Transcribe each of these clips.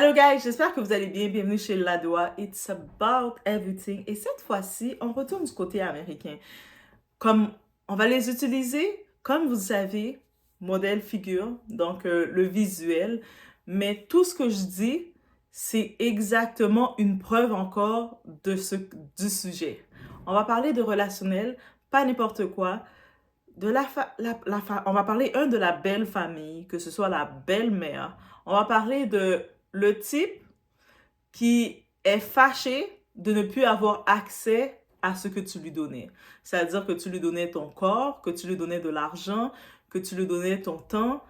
Allô guys, j'espère que vous allez bien. Bienvenue chez Ladoa. It's about everything. Et cette fois-ci, on retourne du côté américain. Comme on va les utiliser, comme vous savez, modèle figure, donc le visuel. Mais tout ce que je dis, c'est exactement une preuve encore du sujet. On va parler de relationnel, pas n'importe quoi. On va parler de la belle famille, que ce soit la belle-mère. On va parler de le type qui est fâché de ne plus avoir accès à ce que tu lui donnais. C'est-à-dire que tu lui donnais ton corps, que tu lui donnais de l'argent, que tu lui donnais ton temps.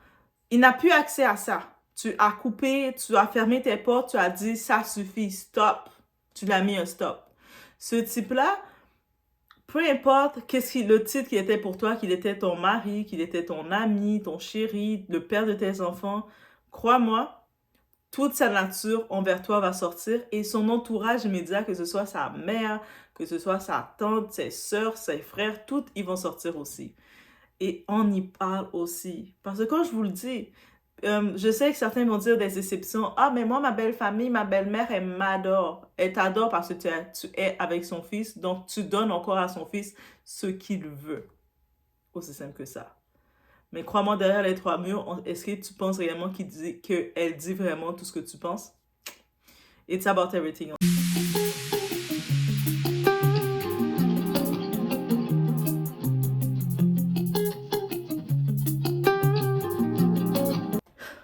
Il n'a plus accès à ça. Tu as coupé, tu as fermé tes portes, tu as dit ça suffit, stop. Tu l'as mis un stop. Ce type-là, peu importe le titre qui était pour toi, qu'il était ton mari, qu'il était ton ami, ton chéri, le père de tes enfants, crois-moi, toute sa nature envers toi va sortir et son entourage immédiat, que ce soit sa mère, que ce soit sa tante, ses soeurs, ses frères, toutes, ils vont sortir aussi. Et on y parle aussi. Parce que quand je vous le dis, je sais que certains vont dire des exceptions. Ah, mais moi, ma belle famille, ma belle-mère, elle m'adore. Elle t'adore parce que tu es avec son fils. Donc, tu donnes encore à son fils ce qu'il veut. Aussi simple que ça. Mais crois-moi, derrière les trois murs, est-ce que tu penses réellement qu'elle dit vraiment tout ce que tu penses? It's about everything.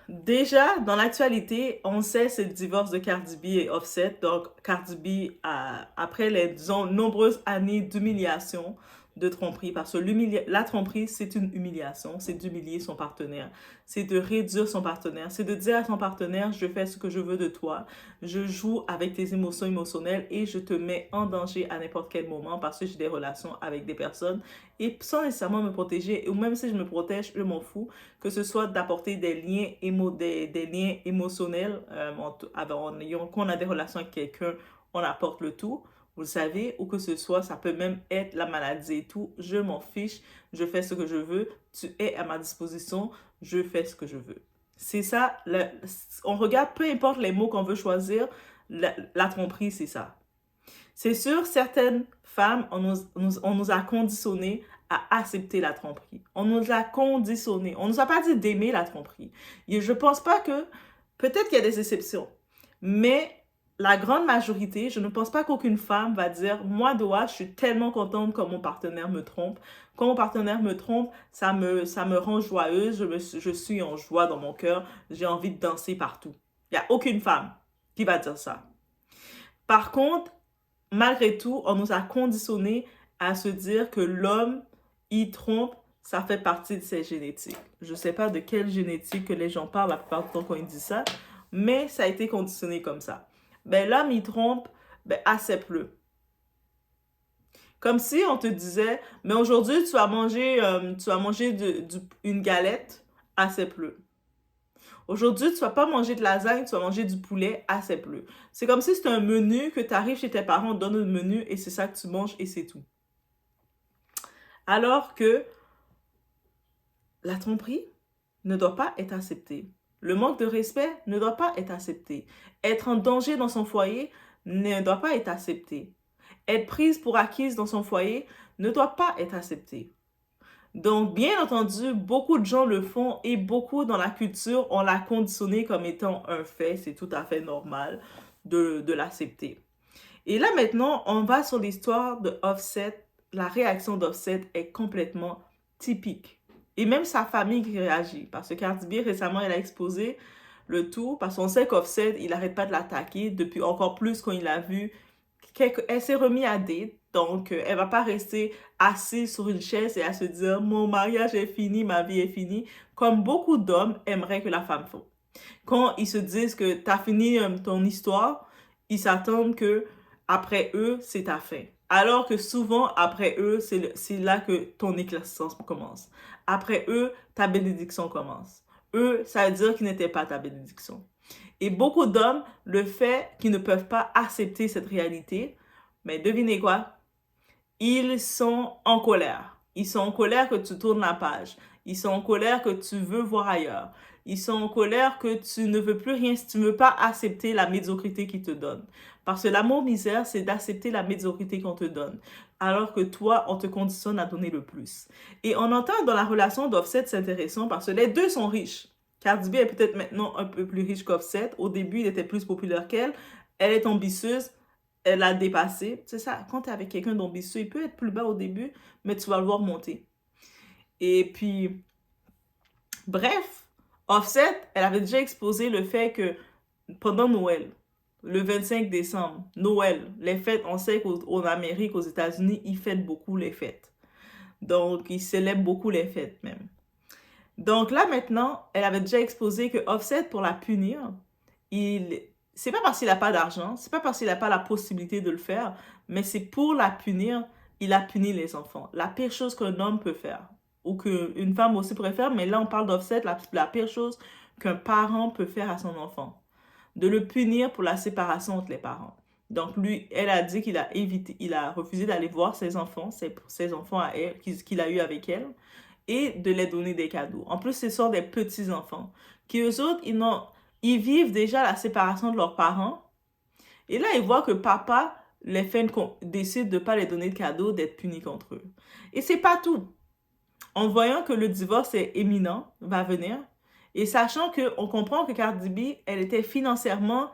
Déjà, dans l'actualité, on sait c'est le divorce de Cardi B et Offset. Donc, Cardi B, après les, disons, nombreuses années d'humiliation, de tromperie, parce que la tromperie, c'est une humiliation, c'est d'humilier son partenaire, c'est de réduire son partenaire, c'est de dire à son partenaire, je fais ce que je veux de toi, je joue avec tes émotions émotionnelles et je te mets en danger à n'importe quel moment parce que j'ai des relations avec des personnes et sans nécessairement me protéger, ou même si je me protège, je m'en fous, que ce soit d'apporter des liens, des liens émotionnels, qu'on a des relations avec quelqu'un, on apporte le tout, vous le savez, ou que ce soit, ça peut même être la maladie et tout, je m'en fiche, je fais ce que je veux, tu es à ma disposition, je fais ce que je veux. C'est ça, on regarde, peu importe les mots qu'on veut choisir, la tromperie, c'est ça. C'est sûr, certaines femmes, on nous a conditionnés à accepter la tromperie. On nous a conditionnés. On nous a pas dit d'aimer la tromperie. Et je pense pas que, peut-être qu'il y a des exceptions, mais la grande majorité, je ne pense pas qu'aucune femme va dire, moi, Doa, je suis tellement contente quand mon partenaire me trompe. Quand mon partenaire me trompe, ça me rend joyeuse, je suis en joie dans mon cœur, j'ai envie de danser partout. Il n'y a aucune femme qui va dire ça. Par contre, malgré tout, on nous a conditionnés à se dire que l'homme, il trompe, ça fait partie de ses génétiques. Je ne sais pas de quelle génétique que les gens parlent la plupart du temps quand ils disent ça, mais ça a été conditionné comme ça. Ben, l'homme, il trompe, ben, accepte-le. Comme si on te disait, mais aujourd'hui, tu vas manger une galette, accepte-le. Aujourd'hui, tu vas pas manger de lasagne, tu vas manger du poulet, accepte-le. C'est comme si c'était un menu que tu arrives chez tes parents, on te donne un menu et c'est ça que tu manges et c'est tout. Alors que la tromperie ne doit pas être acceptée. Le manque de respect ne doit pas être accepté. Être en danger dans son foyer ne doit pas être accepté. Être prise pour acquise dans son foyer ne doit pas être accepté. Donc, bien entendu, beaucoup de gens le font et beaucoup dans la culture, on l'a conditionné comme étant un fait. C'est tout à fait normal de l'accepter. Et là, maintenant, on va sur l'histoire de Offset. La réaction d'Offset est complètement typique. Et même sa famille qui réagit. Parce que Cardi B, récemment, elle a exposé le tout. Parce qu'on sait qu'Offset, il n'arrête pas de l'attaquer. Depuis encore plus quand il a vu qu'elle s'est remise à date. Donc, elle va pas rester assise sur une chaise et à se dire, mon mariage est fini, ma vie est finie. Comme beaucoup d'hommes aimeraient que la femme fasse. Quand ils se disent que tu as fini ton histoire, ils s'attendent que après eux, c'est ta fin. Alors que souvent, après eux, c'est là que ton éclaircissement commence. Après eux, ta bénédiction commence. Eux, ça veut dire qu'ils n'étaient pas ta bénédiction. Et beaucoup d'hommes, le fait qu'ils ne peuvent pas accepter cette réalité, mais devinez quoi? Ils sont en colère. Ils sont en colère que tu tournes la page. Ils sont en colère que tu veux voir ailleurs. Ils sont en colère que tu ne veux plus rien, si tu ne veux pas accepter la médiocrité qu'ils te donnent. Parce que l'amour-misère, c'est d'accepter la médiocrité qu'on te donne. Alors que toi, on te conditionne à donner le plus. Et on entend dans la relation d'Offset, c'est intéressant parce que les deux sont riches. Cardi B est peut-être maintenant un peu plus riche qu'Offset. Au début, il était plus populaire qu'elle. Elle est ambitieuse. Elle a dépassé. C'est ça, quand tu es avec quelqu'un d'ambitieux, il peut être plus bas au début, mais tu vas le voir monter. Et puis, bref, Offset, elle avait déjà exposé le fait que pendant Noël, le 25 décembre, Noël, les fêtes, on sait qu'en Amérique, aux États-Unis, ils fêtent beaucoup les fêtes. Donc, ils célèbrent beaucoup les fêtes même. Donc là, maintenant, elle avait déjà exposé que Offset, pour la punir, c'est pas parce qu'il n'a pas d'argent, c'est pas parce qu'il n'a pas la possibilité de le faire, mais c'est pour la punir, il a puni les enfants. La pire chose qu'un homme peut faire, ou qu'une femme aussi pourrait faire, mais là, on parle d'Offset, la pire chose qu'un parent peut faire à son enfant. De le punir pour la séparation entre les parents. Donc lui, elle a dit qu'il a évité, il a refusé d'aller voir ses enfants, ses enfants à elle, qu'il a eu avec elle, et de les donner des cadeaux. En plus, ce sont des petits-enfants, qui eux autres, ils vivent déjà la séparation de leurs parents, et là, ils voient que papa décide de ne pas les donner de cadeaux, d'être puni contre eux. Et c'est pas tout. En voyant que le divorce est imminent, va venir, et sachant qu'on comprend que Cardi B, elle était financièrement,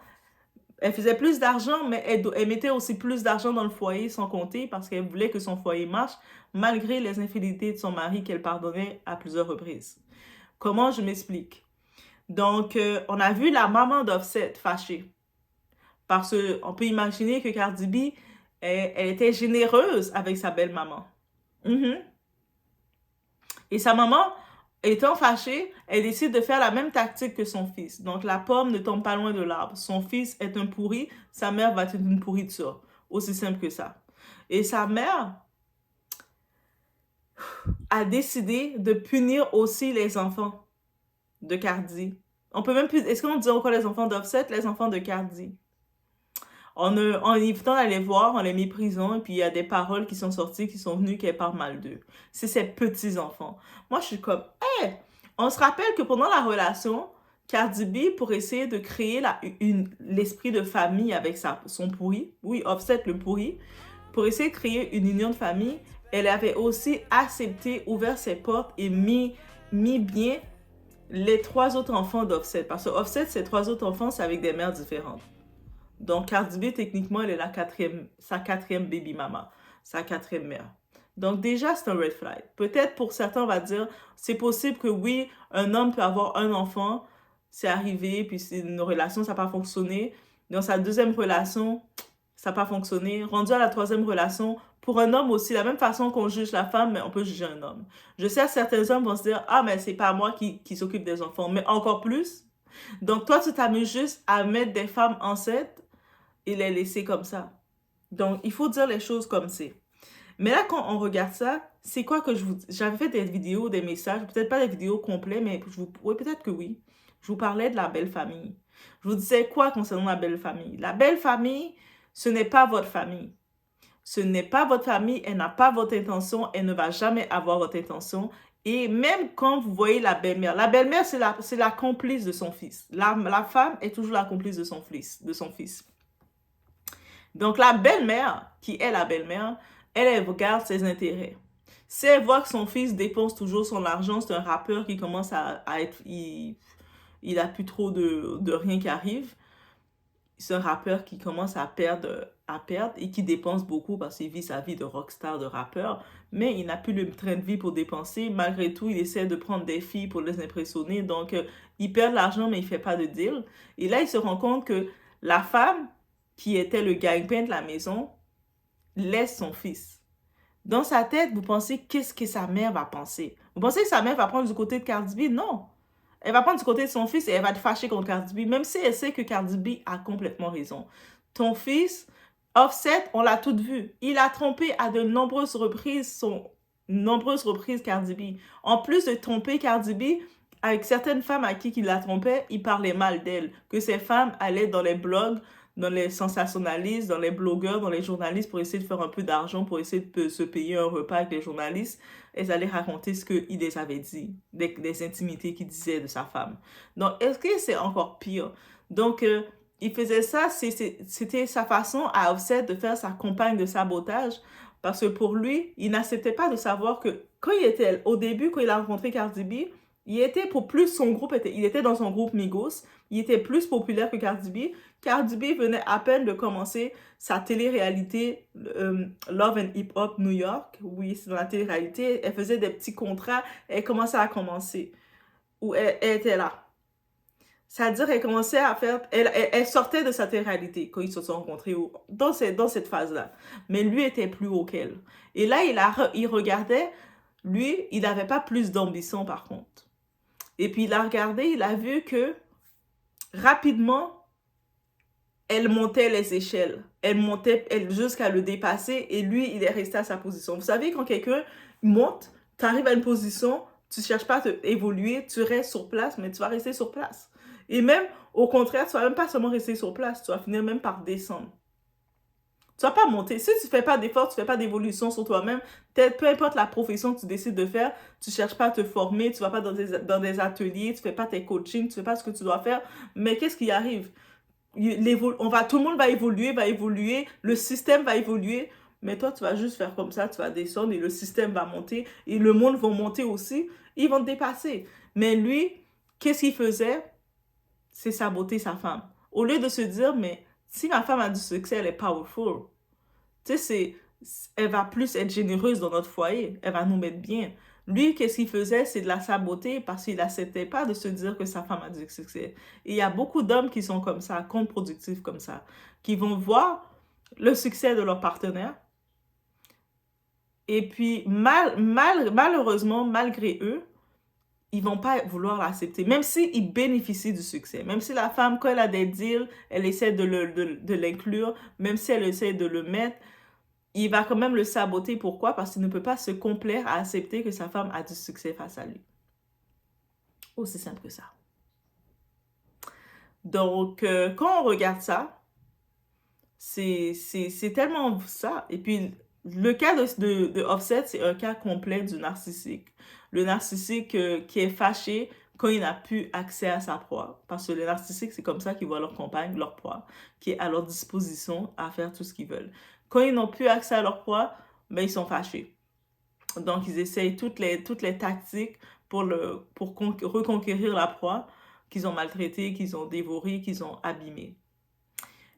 elle faisait plus d'argent, mais elle mettait aussi plus d'argent dans le foyer sans compter parce qu'elle voulait que son foyer marche malgré les infidélités de son mari qu'elle pardonnait à plusieurs reprises. Comment je m'explique? Donc, on a vu la maman d'Offset fâchée parce qu'on peut imaginer que Cardi B, elle était généreuse avec sa belle-maman. Et sa maman, étant fâchée, elle décide de faire la même tactique que son fils. Donc la pomme ne tombe pas loin de l'arbre. Son fils est un pourri, sa mère va être une pourriture. Aussi simple que ça. Et sa mère a décidé de punir aussi les enfants de Cardi. On peut même plus... Est-ce qu'on dit encore les enfants d'Offset, les enfants de Cardi? En évitant d'aller voir, on les méprisant, et puis il y a des paroles qui sont sorties, qui sont venues, qu'elle parle mal d'eux. C'est ses petits-enfants. Moi, je suis comme, hey! On se rappelle que pendant la relation, Cardi B, pour essayer de créer l'esprit de famille avec son pourri, oui, Offset le pourri, pour essayer de créer une union de famille, elle avait aussi accepté, ouvert ses portes et mis bien les 3 autres enfants d'Offset. Parce que Offset, ses 3 autres enfants, c'est avec des mères différentes. Donc, Cardi B, techniquement, elle est sa quatrième baby mama, sa 4e mère. Donc, déjà, c'est un red flag. Peut-être pour certains, on va dire, c'est possible que oui, un homme peut avoir un enfant, c'est arrivé, puis c'est une relation, ça n'a pas fonctionné. Dans sa 2e relation, ça n'a pas fonctionné. Rendu à la 3e relation, pour un homme aussi, de la même façon qu'on juge la femme, mais on peut juger un homme. Je sais, certains hommes vont se dire, ah, mais c'est pas moi qui s'occupe des enfants, mais encore plus. Donc, toi, tu t'amuses juste à mettre des femmes enceintes et les laisser comme ça. Donc, il faut dire les choses comme c'est. Mais là, quand on regarde ça, c'est quoi que j'avais fait des vidéos, des messages, peut-être pas des vidéos complètes, mais oui, peut-être que oui. Je vous parlais de la belle famille. Je vous disais quoi concernant la belle famille? La belle famille, ce n'est pas votre famille. Ce n'est pas votre famille, elle n'a pas votre intention, elle ne va jamais avoir votre intention. Et même quand vous voyez la belle-mère, c'est la complice de son fils. La femme est toujours la complice de son fils. Donc, la belle-mère, qui est la belle-mère, elle regarde ses intérêts. Si elle voit que son fils dépense toujours son argent, c'est un rappeur qui commence à être... Il a plus trop de rien qui arrive. C'est un rappeur qui commence à perdre et qui dépense beaucoup parce qu'il vit sa vie de rockstar, de rappeur. Mais il n'a plus le train de vie pour dépenser. Malgré tout, il essaie de prendre des filles pour les impressionner. Donc, il perd de l'argent, mais il ne fait pas de deal. Et là, il se rend compte que la femme qui était le gagne-pain de la maison, laisse son fils. Dans sa tête, vous pensez qu'est-ce que sa mère va penser? Vous pensez que sa mère va prendre du côté de Cardi B? Non. Elle va prendre du côté de son fils et elle va être fâchée contre Cardi B, même si elle sait que Cardi B a complètement raison. Ton fils, Offset, on l'a tout vu. Il a trompé à de nombreuses reprises Cardi B. En plus de tromper Cardi B, avec certaines femmes à qui il la trompait, il parlait mal d'elle. Que ces femmes allaient dans les blogs, dans les sensationnalistes, dans les blogueurs, dans les journalistes pour essayer de faire un peu d'argent, pour essayer de se payer un repas avec les journalistes. Elles allaient raconter ce qu'il les avait dit, des intimités qu'il disait de sa femme. Donc, est-ce que c'est encore pire? Donc, il faisait ça, c'était sa façon à Offset de faire sa campagne de sabotage, parce que pour lui, il n'acceptait pas de savoir que quand il était, au début, quand il a rencontré Cardi B, il était pour plus son groupe, il était dans son groupe Migos, il était plus populaire que Cardi B. Cardi B venait à peine de commencer sa télé-réalité Love and Hip Hop New York. Oui, c'est dans la télé-réalité. Elle faisait des petits contrats. Elle commençait à commencer. Où elle était là. C'est-à-dire qu'elle commençait à faire... Elle sortait de sa télé-réalité quand ils se sont rencontrés dans cette phase-là. Mais lui était plus haut qu'elle. Et là, il regardait. Lui, il n'avait pas plus d'ambition par contre. Et puis il a regardé, il a vu que rapidement, elle montait les échelles. Elle montait jusqu'à le dépasser et lui, il est resté à sa position. Vous savez, quand quelqu'un monte, tu arrives à une position, tu ne cherches pas à évoluer, tu restes sur place, mais tu vas rester sur place. Et même, au contraire, tu ne vas même pas seulement rester sur place, tu vas finir même par descendre. Tu vas pas monter. Si tu fais pas d'effort, tu fais pas d'évolution sur toi-même, peu importe la profession que tu décides de faire, tu cherches pas à te former, tu vas pas dans des ateliers, tu fais pas tes coachings, tu fais pas ce que tu dois faire. Mais qu'est-ce qui arrive? Tout le monde va évoluer, le système va évoluer, mais toi, tu vas juste faire comme ça, tu vas descendre et le système va monter et le monde va monter aussi, ils vont te dépasser. Mais lui, qu'est-ce qu'il faisait? C'est saboter sa femme. Au lieu de se dire, mais si ma femme a du succès, elle est powerful. Tu sais, elle va plus être généreuse dans notre foyer. Elle va nous mettre bien. Lui, qu'est-ce qu'il faisait? C'est de la saboter parce qu'il n'acceptait pas de se dire que sa femme a du succès. Et il y a beaucoup d'hommes qui sont comme ça, contre-productifs comme ça, qui vont voir le succès de leur partenaire. Et puis, malheureusement, malgré eux, ils vont pas vouloir l'accepter, même s'ils bénéficient du succès. Même si la femme, quand elle a des deals, elle essaie de l'inclure, même si elle essaie de le mettre, il va quand même le saboter. Pourquoi? Parce qu'il ne peut pas se complaire à accepter que sa femme a du succès face à lui. Aussi simple que ça. Donc, quand on regarde ça, c'est tellement ça. Et puis, le cas de Offset, c'est un cas complet du narcissique. Le narcissique qui est fâché quand il n'a plus accès à sa proie. Parce que les narcissiques, c'est comme ça qu'ils voient leur compagne, leur proie, qui est à leur disposition à faire tout ce qu'ils veulent. Quand ils n'ont plus accès à leur proie, ben, ils sont fâchés. Donc, ils essayent toutes les tactiques pour reconquérir la proie qu'ils ont maltraitée, qu'ils ont dévorée, qu'ils ont abîmée.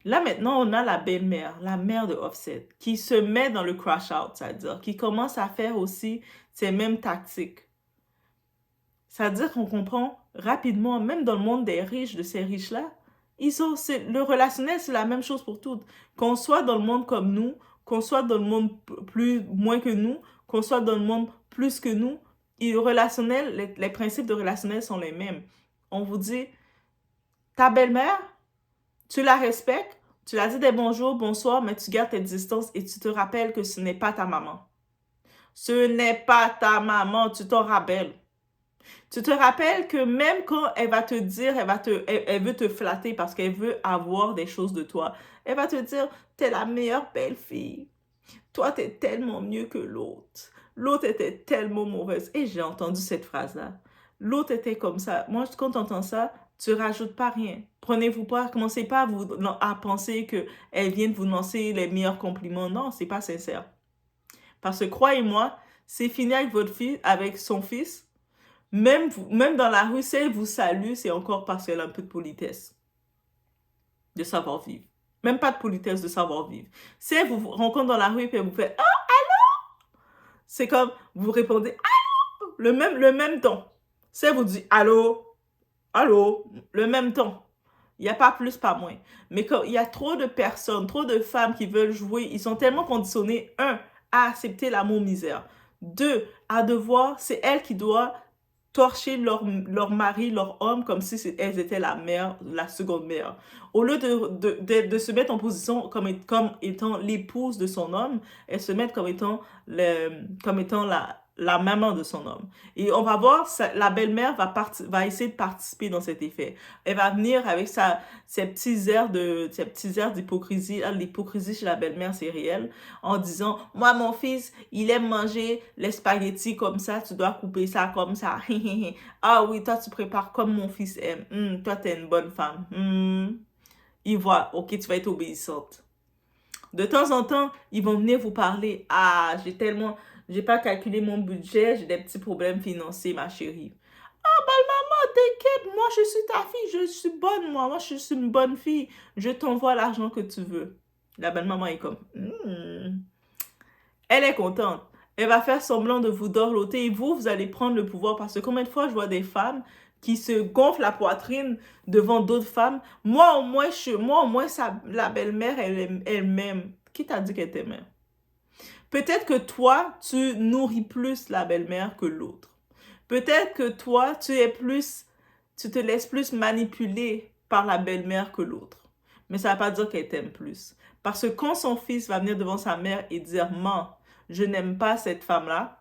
Là, maintenant, on a la belle-mère, la mère de Offset, qui se met dans le crash-out, c'est-à-dire qui commence à faire aussi ces mêmes tactiques. C'est-à-dire qu'on comprend rapidement, même dans le monde des riches, de ces riches-là, le relationnel, c'est la même chose pour toutes. Qu'on soit dans le monde comme nous, qu'on soit dans le monde moins que nous, qu'on soit dans le monde plus que nous, et relationnel, les principes de relationnel sont les mêmes. On vous dit, ta belle-mère, tu la respectes, tu la dis des bonjours, bonsoir, mais tu gardes tes distances et tu te rappelles que ce n'est pas ta maman. Ce n'est pas ta maman, tu t'en rappelles. Tu te rappelles que même quand elle va te dire, elle veut te flatter parce qu'elle veut avoir des choses de toi, elle va te dire, t'es la meilleure belle-fille. Toi, t'es tellement mieux que l'autre. L'autre était tellement mauvaise. Et j'ai entendu cette phrase-là. L'autre était comme ça. Moi, quand tu entends ça, tu rajoutes pas rien. Prenez-vous pas, commencez pas à penser qu'elle vient de vous lancer les meilleurs compliments. Non, c'est pas sincère. Parce que croyez-moi, c'est fini avec votre fille, avec son fils. Même dans la rue, si elle vous salue, c'est encore parce qu'elle a un peu de politesse, de savoir-vivre. Même pas de politesse, de savoir-vivre. Si elle vous rencontre dans la rue et puis elle vous fait « Oh, allô ?» C'est comme, vous répondez « Allô ?» le même ton. Si elle vous dit « Allô ?» Allô, le même temps. Il n'y a pas plus, pas moins. Mais quand il y a trop de personnes, trop de femmes qui veulent jouer, ils sont tellement conditionnés, un, à accepter l'amour misère. Deux, à devoir, c'est elles qui doivent torcher leur mari, leur homme, comme si elles étaient la mère, la seconde mère. Au lieu de se mettre en position comme étant l'épouse de son homme, elles se mettent comme étant la maman de son homme. Et on va voir, la belle-mère va essayer de participer dans cet effet. Elle va venir avec ses petits airs d'hypocrisie. L'hypocrisie chez la belle-mère, c'est réel. En disant, moi, mon fils, il aime manger les spaghettis comme ça, tu dois couper ça comme ça. Ah oui, toi, tu prépares comme mon fils aime. Toi, t'es une bonne femme. Il voit, ok, tu vas être obéissante. De temps en temps, ils vont venir vous parler. Ah, j'ai pas calculé mon budget, j'ai des petits problèmes financiers, ma chérie. Ah, belle-maman, t'inquiète, moi, je suis ta fille, je suis bonne, moi, je suis une bonne fille. Je t'envoie l'argent que tu veux. La belle-maman est comme, Elle est contente. Elle va faire semblant de vous dorloter et vous allez prendre le pouvoir parce que combien de fois je vois des femmes qui se gonflent la poitrine devant d'autres femmes. Moi, au moins, la belle-mère, elle m'aime. Qui t'a dit qu'elle t'aimait? Peut-être que toi, tu nourris plus la belle-mère que l'autre. Peut-être que toi, tu te laisses plus manipuler par la belle-mère que l'autre. Mais ça ne va pas dire qu'elle t'aime plus. Parce que quand son fils va venir devant sa mère et dire, maman, je n'aime pas cette femme-là,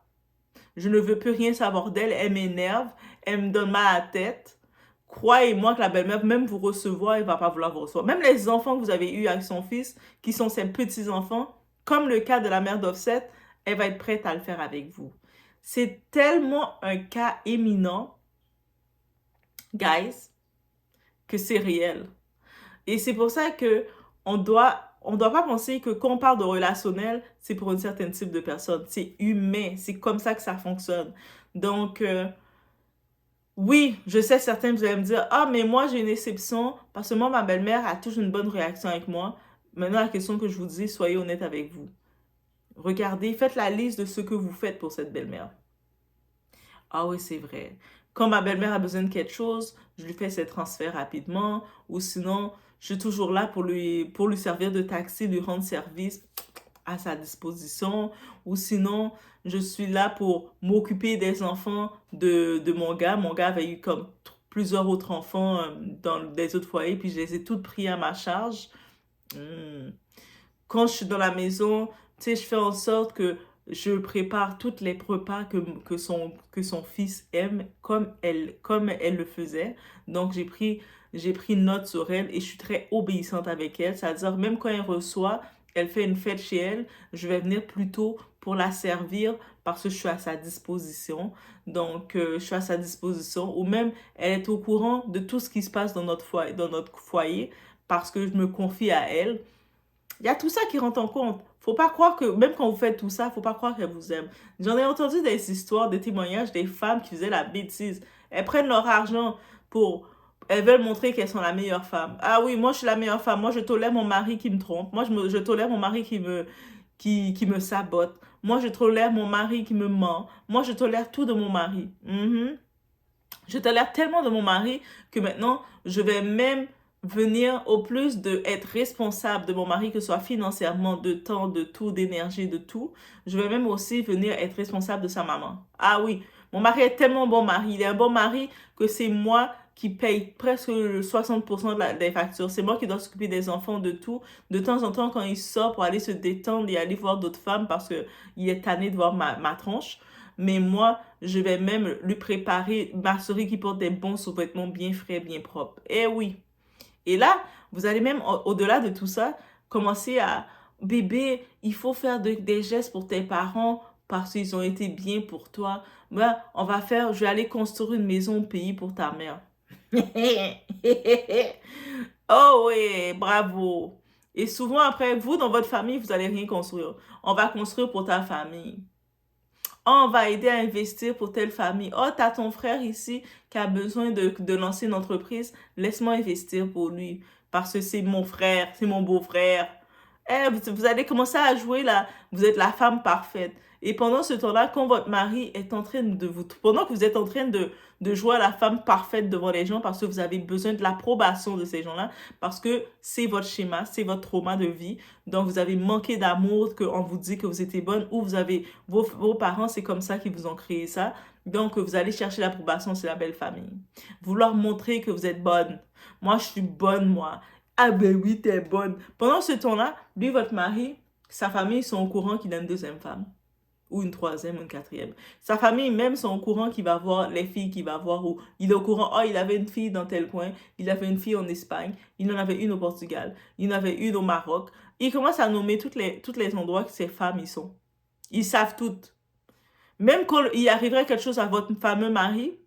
je ne veux plus rien savoir d'elle, elle m'énerve, elle me donne mal à la tête. Croyez-moi que la belle-mère, même vous recevoir, elle ne va pas vouloir vous recevoir. Même les enfants que vous avez eus avec son fils, qui sont ses petits-enfants, comme le cas de la mère d'Offset, elle va être prête à le faire avec vous. C'est tellement un cas éminent, guys, que c'est réel. Et c'est pour ça que on doit pas penser que quand on parle de relationnel, c'est pour une certaine type de personne. C'est humain, c'est comme ça que ça fonctionne. Donc, oui, je sais, certains, vous allez me dire, ah, mais moi, j'ai une exception, parce que moi, ma belle-mère a toujours une bonne réaction avec moi. Maintenant, la question que je vous dis, soyez honnête avec vous. Regardez, faites la liste de ce que vous faites pour cette belle-mère. Ah oui, c'est vrai. Quand ma belle-mère a besoin de quelque chose, je lui fais ses transferts rapidement, ou sinon, je suis toujours là pour lui servir de taxi, lui rendre service à sa disposition, ou sinon, je suis là pour m'occuper des enfants de mon gars. Mon gars avait eu comme plusieurs autres enfants dans des autres foyers, puis je les ai toutes pris à ma charge. Hmm. Quand je suis dans la maison, tu sais, je fais en sorte que je prépare toutes les repas que son fils aime comme elle le faisait. Donc, j'ai pris note sur elle et je suis très obéissante avec elle. C'est-à-dire, même quand elle reçoit, elle fait une fête chez elle, je vais venir plus tôt pour la servir parce que je suis à sa disposition. Donc, je suis à sa disposition. Ou même, elle est au courant de tout ce qui se passe dans notre foyer parce que je me confie à elle. Il y a tout ça qui rentre en compte. Faut pas croire que, même quand vous faites tout ça, faut pas croire qu'elle vous aime. J'en ai entendu des histoires, des témoignages des femmes qui faisaient la bêtise. Elles prennent leur argent pour... Elles veulent montrer qu'elles sont la meilleure femme. Ah oui, moi je suis la meilleure femme. Moi je tolère mon mari qui me trompe. Moi je tolère mon mari qui me sabote. Moi je tolère mon mari qui me ment. Moi je tolère tout de mon mari. Je tolère tellement de mon mari que maintenant je vais même venir au plus de être responsable de mon mari, que ce soit financièrement, de temps, de tout, d'énergie, de tout. Je vais même aussi venir être responsable de sa maman. Ah oui, mon mari est tellement bon mari. Il est un bon mari que c'est moi qui paye presque 60% des factures. C'est moi qui dois s'occuper des enfants, de tout. De temps en temps, quand il sort pour aller se détendre et aller voir d'autres femmes parce qu'il est tanné de voir ma tronche. Mais moi, je vais même lui préparer, m'assurer qu'il porte des bons sous-vêtements bien frais, bien propres. Eh oui. Et là, vous allez même, au-delà de tout ça, commencer à, bébé, il faut faire des gestes pour tes parents parce qu'ils ont été bien pour toi. Ben, je vais aller construire une maison au pays pour ta mère. Oh oui, bravo. Et souvent après, vous, dans votre famille, vous allez rien construire. On va construire pour ta famille. Oh, on va aider à investir pour telle famille. Oh, t'as ton frère ici qui a besoin de lancer une entreprise. Laisse-moi investir pour lui. Parce que c'est mon frère, c'est mon beau-frère. Vous allez commencer à jouer là. Vous êtes la femme parfaite. Et pendant ce temps-là, quand votre mari est en train de vous... Pendant que vous êtes en train de jouer à la femme parfaite devant les gens parce que vous avez besoin de l'approbation de ces gens-là, parce que c'est votre schéma, c'est votre trauma de vie. Donc, vous avez manqué d'amour, qu'on vous dit que vous étiez bonne, ou vous avez... Vos parents, c'est comme ça qu'ils vous ont créé ça. Donc, vous allez chercher l'approbation sur la belle famille. Vouloir montrer que vous êtes bonne. Moi, je suis bonne, moi. Ah ben oui, t'es bonne. Pendant ce temps-là, lui, votre mari, sa famille, ils sont au courant qu'il a une deuxième femme. ou une troisième, ou une quatrième. Sa famille même sont au courant qu'il va voir les filles qu'il va voir, ou il est au courant, oh, il avait une fille dans tel coin, il avait une fille en Espagne, il en avait une au Portugal, il en avait une au Maroc. Il commence à nommer toutes les endroits que ces femmes y sont. Ils savent toutes. Même quand il arriverait quelque chose à votre fameux mari,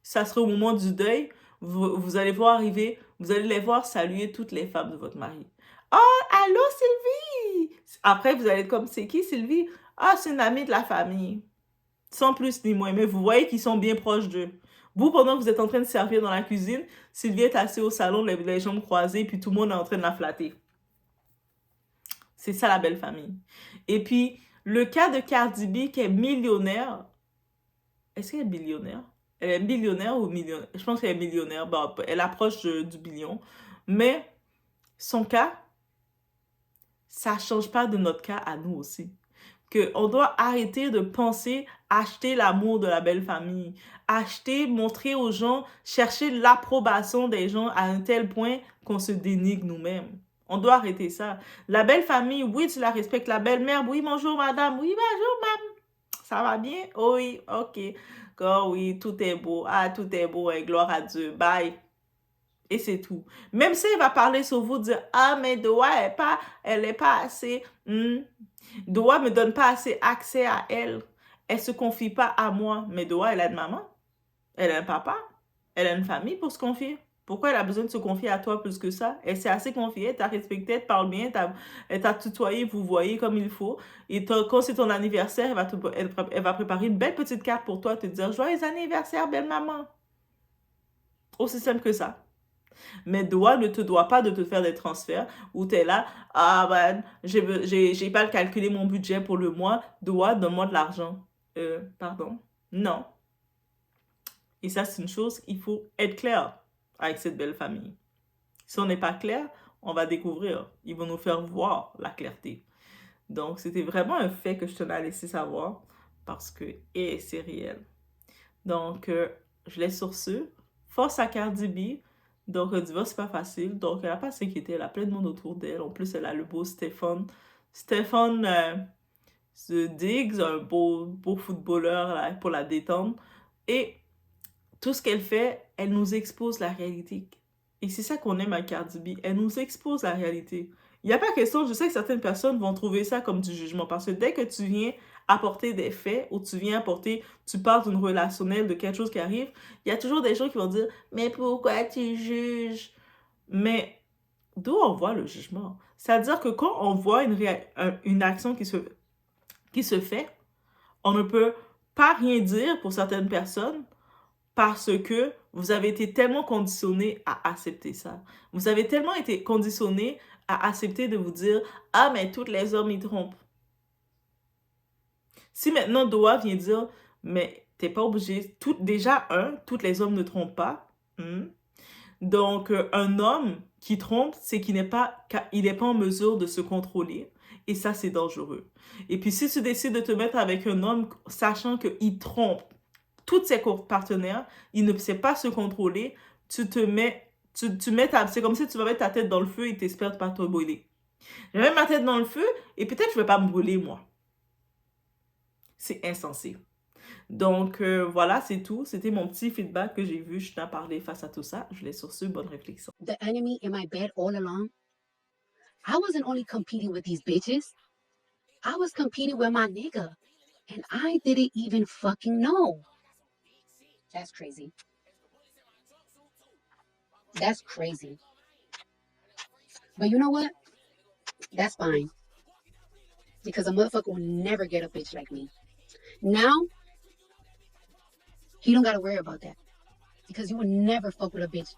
ça serait au moment du deuil, vous allez voir arriver, vous allez les voir saluer toutes les femmes de votre mari. Oh, allô Sylvie! Après, vous allez être comme, c'est qui Sylvie? Ah, c'est une amie de la famille. Sans plus ni moins, mais vous voyez qu'ils sont bien proches d'eux. Vous, pendant que vous êtes en train de servir dans la cuisine, Sylvie est assise au salon, les jambes croisées, puis tout le monde est en train de la flatter. C'est ça la belle famille. Et puis, le cas de Cardi B qui est millionnaire, est-ce qu'elle est millionnaire? Elle est millionnaire ou millionnaire? Je pense qu'elle est millionnaire. Bon, elle approche du billion. Mais son cas, ça ne change pas de notre cas à nous aussi. On doit arrêter de penser acheter l'amour de la belle famille. Acheter, montrer aux gens, chercher l'approbation des gens à un tel point qu'on se dénigre nous-mêmes. On doit arrêter ça. La belle famille, oui, tu la respectes. La belle-mère, oui, bonjour madame. Oui, bonjour madame. Ça va bien? Oh, oui, ok. Oh oui, tout est beau. Ah, tout est beau et gloire à Dieu. Bye. Et c'est tout. Même si elle va parler sur vous, dire, ah, mais Doa, elle est pas assez... Doa me donne pas assez accès à elle. Elle se confie pas à moi. Mais Doa, elle a une maman. Elle a un papa. Elle a une famille pour se confier. Pourquoi elle a besoin de se confier à toi plus que ça? Elle s'est assez confiée, elle t'a respecté, elle te parle bien, elle t'a tutoyé, vous voyez comme il faut. Et quand c'est ton anniversaire, elle va préparer une belle petite carte pour toi, te dire « Joyeux anniversaire, belle maman! » Aussi simple que ça. Mais Doa ne te doit pas de te faire des transferts où tu es là, ah ben, j'ai pas calculé mon budget pour le mois, Doa, donne-moi de l'argent. Pardon? Non. Et ça, c'est une chose, il faut être clair avec cette belle famille. Si on n'est pas clair, on va découvrir. Ils vont nous faire voir la clarté. Donc, c'était vraiment un fait que je tenais à laisser savoir parce que c'est réel. Donc, je laisse sur ce. Force à Cardi B. Donc, le divorce, c'est pas facile. Donc, elle n'a pas à s'inquiéter. Elle a plein de monde autour d'elle. En plus, elle a le beau Stéphane. Stéphane Diggs, un beau footballeur là, pour la détendre. Et tout ce qu'elle fait, elle nous expose la réalité. Et c'est ça qu'on aime à Cardi B. Elle nous expose la réalité. Il n'y a pas question, je sais que certaines personnes vont trouver ça comme du jugement. Parce que dès que tu viens apporter des faits ou tu parles d'une relationnelle, de quelque chose qui arrive, il y a toujours des gens qui vont dire « Mais pourquoi tu juges? » Mais d'où on voit le jugement? C'est-à-dire que quand on voit une action qui se fait, on ne peut pas rien dire pour certaines personnes parce que vous avez été tellement conditionné à accepter ça. Vous avez tellement été conditionné à accepter de vous dire « Ah, mais tous les hommes, ils trompent. » Si maintenant Doa vient dire « Mais t'es pas obligé. Déjà, tous les hommes ne trompent pas. Donc, un homme qui trompe, c'est qu'il n'est pas en mesure de se contrôler. Et ça, c'est dangereux. Et puis, si tu décides de te mettre avec un homme, sachant qu'il trompe tous ses partenaires, il ne sait pas se contrôler, c'est comme si tu vas mettre ta tête dans le feu et t'espères pas te brûler. Je vais mettre ma tête dans le feu et peut-être je vais pas me brûler, moi. C'est insensé. Donc, voilà, c'est tout. C'était mon petit feedback que j'ai vu. Je t'ai parlé face à tout ça. Je laisse sur ce, bonne réflexion. The enemy in my bed all along. I wasn't only competing with these bitches. I was competing with my nigga. And I didn't even fucking know. That's crazy. That's crazy. But you know what? That's fine. Because a motherfucker will never get a bitch like me. Now, he don't gotta worry about that. Because you will never fuck with a bitch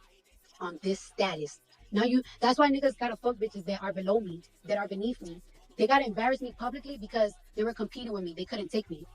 on this status. Now that's why niggas gotta fuck bitches that are below me, that are beneath me. They gotta embarrass me publicly because they were competing with me. They couldn't take me.